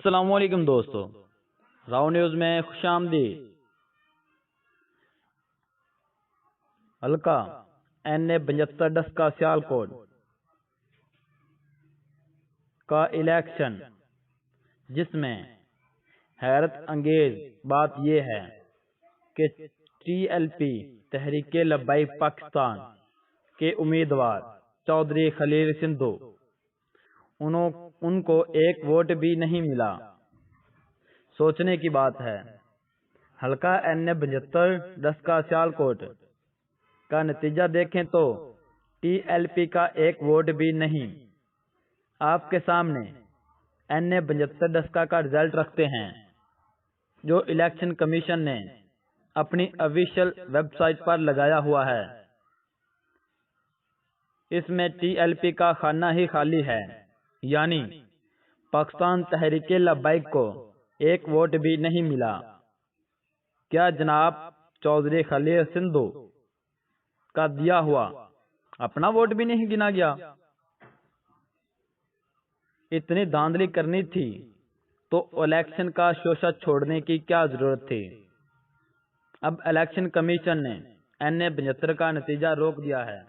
अस्सलामुअलैकुम दोस्तों, राव न्यूज़ में खुशामदीद। हल्का NA 75 का सियालकोट का इलेक्शन, जिसमें हैरत अंगेज बात यह है कि TLP तहरीके लब्बैक पाकिस्तान के उम्मीदवार चौधरी खलील सिंधु उनको एक वोट भी नहीं मिला। सोचने की बात है। हल्का NA 75 का सियालकोट का नतीजा देखें तो TLP का एक वोट भी नहीं। आपके सामने NA 75 का रिजल्ट रखते हैं, जो इलेक्शन कमीशन ने अपनी ऑफिशियल वेबसाइट पर लगाया हुआ है। इसमें TLP का खाना ही खाली है, यानी पाकिस्तान तहरीके लब्बैक को एक वोट भी नहीं मिला। क्या जनाब चौधरी खलील सिंधु का दिया हुआ अपना वोट भी नहीं गिना गया? इतनी धांधली करनी थी तो इलेक्शन का शोषा छोड़ने की क्या जरूरत थी। अब इलेक्शन कमीशन ने NA 75 का नतीजा रोक दिया है।